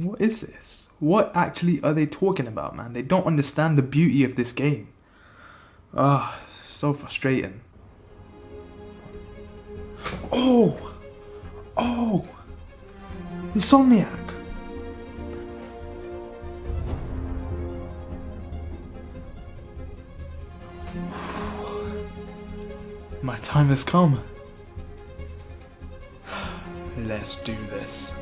What is this? What actually are they talking about, man? They don't understand the beauty of this game. Ah, so frustrating. Oh! Insomniac! My time has come. Let's do this.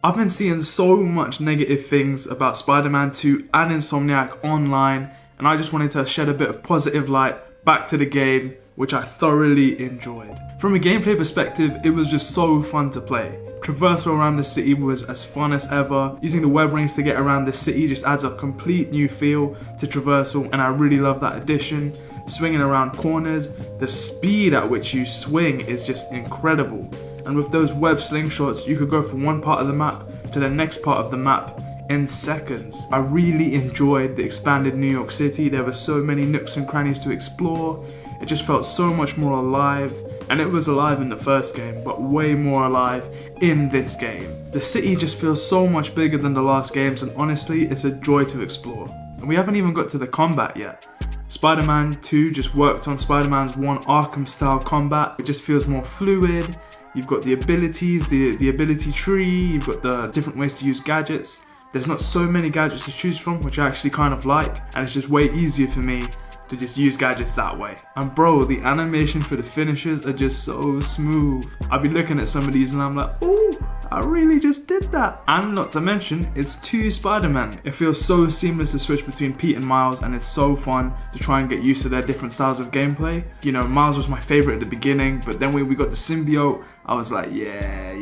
I've been seeing so much negative things about Spider-Man 2 and Insomniac online, and I just wanted to shed a bit of positive light back to the game, which I thoroughly enjoyed. From a gameplay perspective, it was just so fun to play. Traversal around the city was as fun as ever. Using the web rings to get around the city just adds a complete new feel to Traversal, and I really love that addition. Swinging around corners, the speed at which you swing is just incredible. And with those web slingshots, you could go from one part of the map to the next part of the map in seconds. I really enjoyed the expanded New York City. There were so many nooks and crannies to explore. It just felt so much more alive. And it was alive in the first game, but way more alive in this game. The city just feels so much bigger than the last games, and honestly, it's a joy to explore. And we haven't even got to the combat yet. Spider-Man 2 just worked on Spider-Man's 1 Arkham style combat. It just feels more fluid. You've got the abilities, the ability tree, you've got the different ways to use gadgets. There's not so many gadgets to choose from, which I actually kind of like, and it's just way easier for me to just use gadgets that way. And bro, the animation for the finishers are just so smooth. I'll be looking at some of these and I'm like, ooh, I really just did that. And not to mention, it's 2 Spider-Man. It feels so seamless to switch between Pete and Miles, and it's so fun to try and get used to their different styles of gameplay. You know, Miles was my favorite at the beginning, but then when we got the symbiote, I was like, yeah.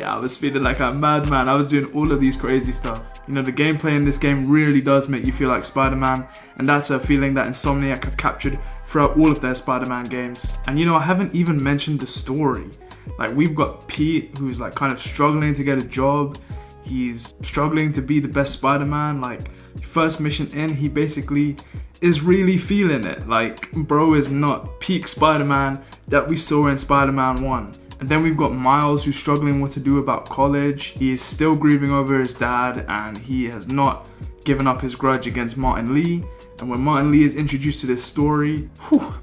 I was feeling like a madman. I was doing all of these crazy stuff. You know, the gameplay in this game really does make you feel like Spider-Man, and that's a feeling that Insomniac have captured throughout all of their Spider-Man games. And you know, I haven't even mentioned the story. Like, we've got Pete, who's like kind of struggling to get a job. He's struggling to be the best Spider-Man. Like, first mission in, he basically is really feeling it. Like, bro is not peak Spider-Man that we saw in Spider-Man 1. And then we've got Miles, who's struggling what to do about college. He is still grieving over his dad, and he has not given up his grudge against Martin Lee. And when Martin Lee is introduced to this story,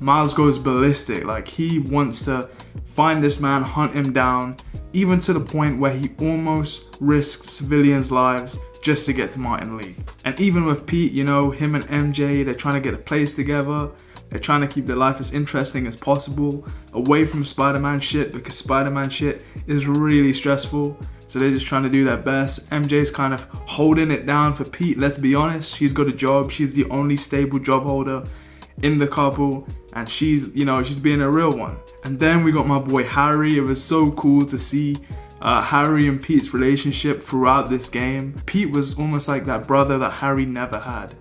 Miles goes ballistic. Like, he wants to find this man, hunt him down, even to the point where he almost risks civilians' lives just to get to Martin Lee. And even with Pete, you know, him and MJ, they're trying to get a place together. They're trying to keep their life as interesting as possible, away from Spider-Man shit, because Spider-Man shit is really stressful. So they're just trying to do their best. MJ's kind of holding it down for Pete, let's be honest. She's got a job. She's the only stable job holder in the couple, and she's, you know, she's being a real one. And then we got my boy Harry. It was so cool to see Harry and Pete's relationship throughout this game. Pete was almost like that brother that Harry never had.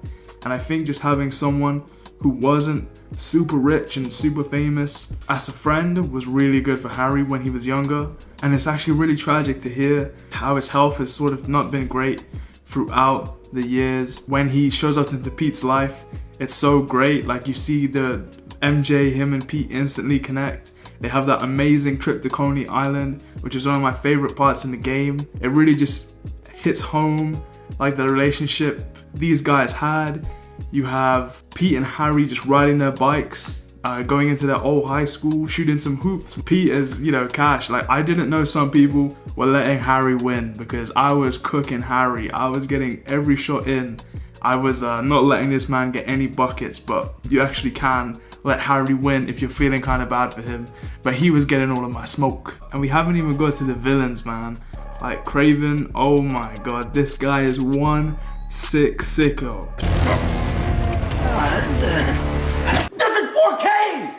And I think just having someone who wasn't super rich and super famous as a friend was really good for Harry when he was younger. And it's actually really tragic to hear how his health has sort of not been great throughout the years. When he shows up into Pete's life, it's so great. Like, you see the MJ, him and Pete instantly connect. They have that amazing trip to Coney Island, which is one of my favorite parts in the game. It really just hits home, like the relationship these guys had. You have Pete and Harry just riding their bikes, going into their old high school, shooting some hoops. Pete is, you know, cash. Like, I didn't know some people were letting Harry win, because I was cooking Harry. I was getting every shot in. I was not letting this man get any buckets, but you actually can let Harry win if you're feeling kind of bad for him. But he was getting all of my smoke. And we haven't even got to the villains, man. Like Craven, oh my god, this guy is one sick sicko. This is 4K!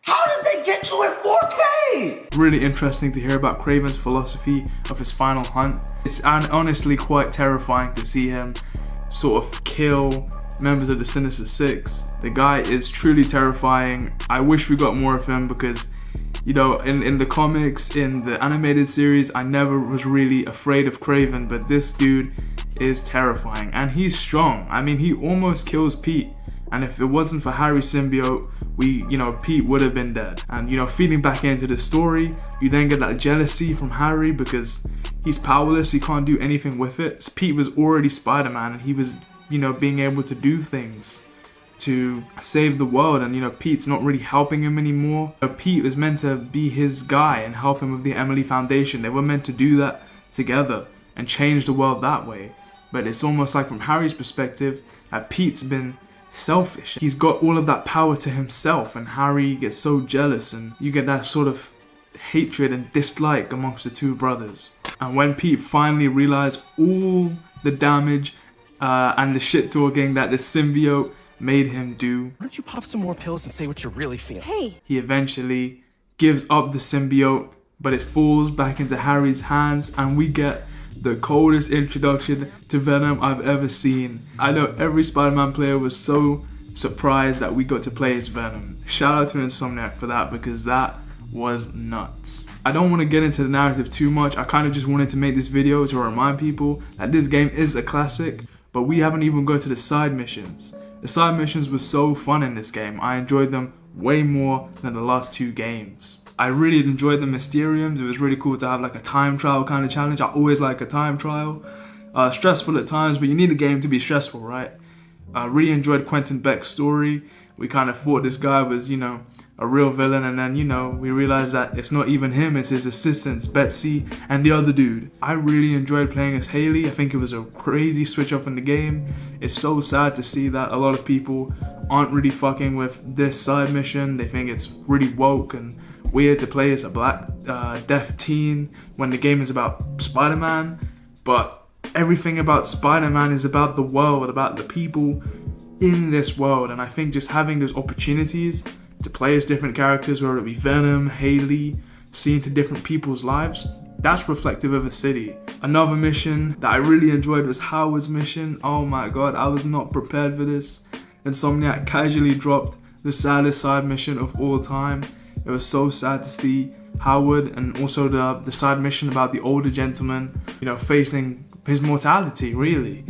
How did they get you at 4K? Really interesting to hear about Craven's philosophy of his final hunt. It's honestly quite terrifying to see him sort of kill members of the Sinister Six. The guy is truly terrifying. I wish we got more of him, because You know, in the comics, in the animated series, I never was really afraid of Kraven, but this dude is terrifying, and he's strong. I mean, he almost kills Pete, and if it wasn't for Harry's symbiote, Pete would have been dead. And feeding back into the story, you then get that jealousy from Harry because he's powerless, he can't do anything with it. Pete was already Spider-Man, and he was, being able to do things to save the world, and Pete's not really helping him anymore. Pete was meant to be his guy and help him with the Emily Foundation. They were meant to do that together and change the world that way. But it's almost like from Harry's perspective that Pete's been selfish. He's got all of that power to himself, and Harry gets so jealous, and you get that sort of hatred and dislike amongst the two brothers. And when Pete finally realized all the damage and the shit talking that the symbiote made him do, why don't you pop some more pills and say what you're really feeling? Hey! He eventually gives up the symbiote, but it falls back into Harry's hands, and we get the coldest introduction to Venom I've ever seen. I know every Spider-Man player was so surprised that we got to play as Venom. Shout out to Insomniac for that, because that was nuts. I don't want to get into the narrative too much. I kind of just wanted to make this video to remind people that this game is a classic, but we haven't even gone to the side missions. The side missions were so fun in this game. I enjoyed them way more than the last two games. I really enjoyed the Mysteriums. It was really cool to have like a time trial kind of challenge. I always like a time trial. Stressful at times, but you need a game to be stressful, right? I really enjoyed Quentin Beck's story. We kind of thought this guy was, a real villain, and then, we realized that it's not even him, it's his assistants, Betsy and the other dude. I really enjoyed playing as Hailey. I think it was a crazy switch up in the game. It's so sad to see that a lot of people aren't really fucking with this side mission. They think it's really woke and weird to play as a black deaf teen when the game is about Spider-Man, but everything about Spider-Man is about the world, about the people in this world. And I think just having those opportunities to play as different characters, whether it be Venom, Hailey, see into different people's lives, that's reflective of a city. Another mission that I really enjoyed was Howard's mission. Oh my god, I was not prepared for this. Insomniac casually dropped the saddest side mission of all time. It was so sad to see Howard, and also the side mission about the older gentleman, facing his mortality, really.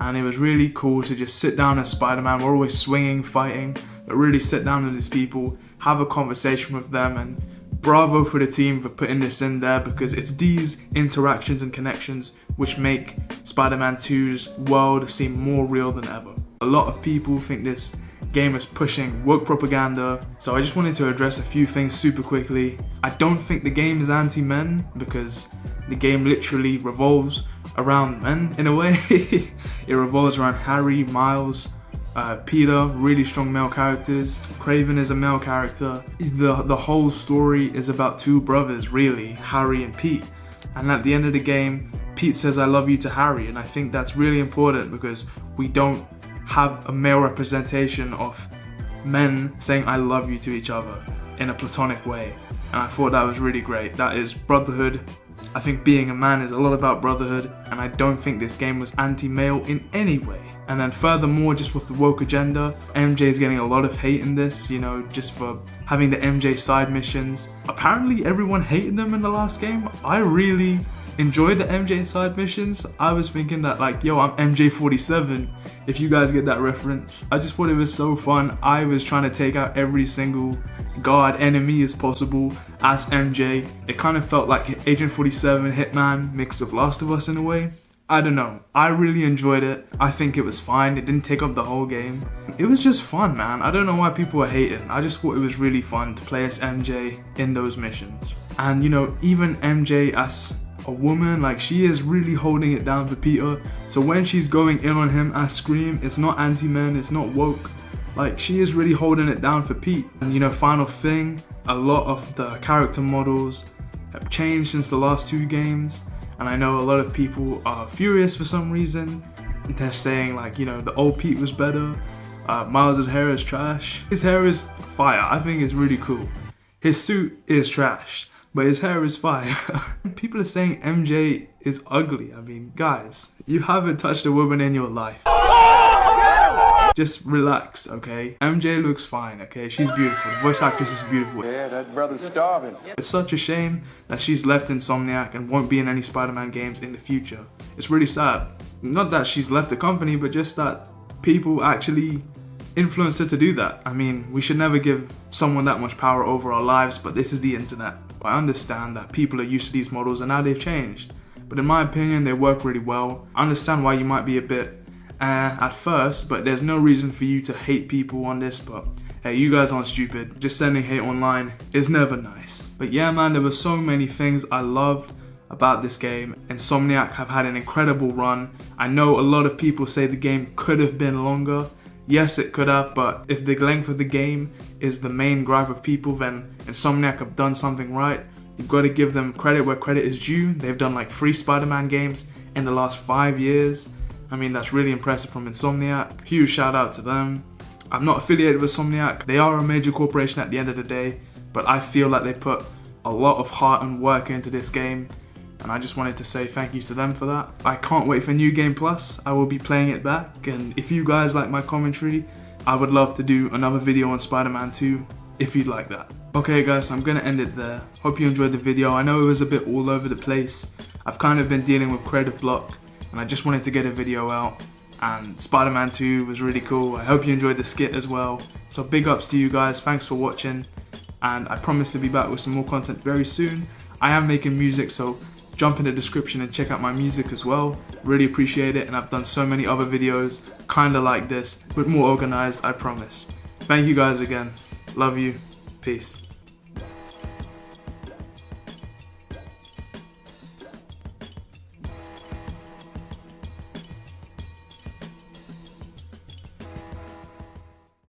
And it was really cool to just sit down as Spider-Man. We're always swinging, fighting, but really sit down with these people, have a conversation with them, and bravo for the team for putting this in there, because it's these interactions and connections which make Spider-Man 2's world seem more real than ever. A lot of people think this game is pushing woke propaganda, so I just wanted to address a few things super quickly. I don't think the game is anti-men, because the game literally revolves around men in a way. It revolves around Harry, Miles, Peter, really strong male characters. Kraven is a male character. The whole story is about two brothers, really, Harry and Pete. And at the end of the game, Pete says I love you to Harry, and I think that's really important because we don't have a male representation of men saying I love you to each other in a platonic way. And I thought that was really great. That is brotherhood. I think being a man is a lot about brotherhood, and I don't think this game was anti-male in any way. And then furthermore, just with the woke agenda, MJ is getting a lot of hate in this, just for having the MJ side missions. Apparently everyone hated them in the last game. I really enjoyed the MJ side missions. I was thinking that I'm MJ47, if you guys get that reference. I just thought it was so fun. I was trying to take out every single god enemy as possible as MJ. It kind of felt like Agent 47 Hitman mixed with Last of Us in a way. I don't know. I really enjoyed it. I think it was fine. It didn't take up the whole game. It was just fun, man. I don't know why people were hating. I just thought it was really fun to play as MJ in those missions. And even MJ as a woman, she is really holding it down for Peter. So when she's going in on him as Scream, it's not anti-men, it's not woke. She is really holding it down for Pete. And final thing, a lot of the character models have changed since the last two games. And I know a lot of people are furious for some reason. They're saying the old Pete was better. Miles' hair is trash. His hair is fire. I think it's really cool. His suit is trash, but his hair is fire. People are saying MJ is ugly. I mean, guys, you haven't touched a woman in your life. Just relax, okay? MJ looks fine, okay? She's beautiful. The voice actress is beautiful. Yeah, that brother's starving. It's such a shame that she's left Insomniac and won't be in any Spider-Man games in the future. It's really sad. Not that she's left the company, but just that people actually influenced her to do that. I mean, we should never give someone that much power over our lives, but this is the internet. I understand that people are used to these models and now they've changed. But in my opinion, they work really well. I understand why you might be a bit at first, but there's no reason for you to hate people on this. But hey, you guys aren't stupid. Just sending hate online is never nice. But yeah, man, there were so many things I loved about this game. Insomniac have had an incredible run. I know a lot of people say the game could have been longer. Yes, it could have, but if the length of the game is the main gripe of people, then Insomniac have done something right. You've got to give them credit where credit is due. They've done like 3 Spider-Man games in the last 5 years. I mean, that's really impressive from Insomniac. Huge shout out to them. I'm not affiliated with Insomniac. They are a major corporation at the end of the day, but I feel like they put a lot of heart and work into this game, and I just wanted to say thank you to them for that. I can't wait for New Game Plus. I will be playing it back, and if you guys like my commentary, I would love to do another video on Spider-Man 2 if you'd like that. Okay guys, I'm gonna end it there. Hope you enjoyed the video. I know it was a bit all over the place. I've kind of been dealing with creative block, and I just wanted to get a video out, and Spider-Man 2 was really cool. I hope you enjoyed the skit as well. So big ups to you guys, thanks for watching, and I promise to be back with some more content very soon. I am making music, so jump in the description and check out my music as well. Really appreciate it, and I've done so many other videos kinda like this, but more organized, I promise. Thank you guys again. Love you. Peace.